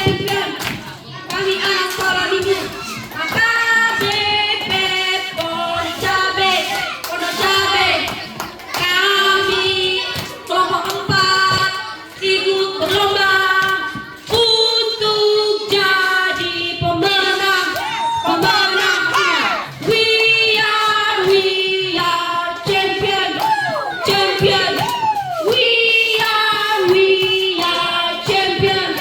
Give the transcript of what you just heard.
champion. Kami anak sekolah minggu. AKBP Pondok Cabe. Kami kelompok 4 ikut berlomba untuk jadi pemenang. We are champion. We are champion.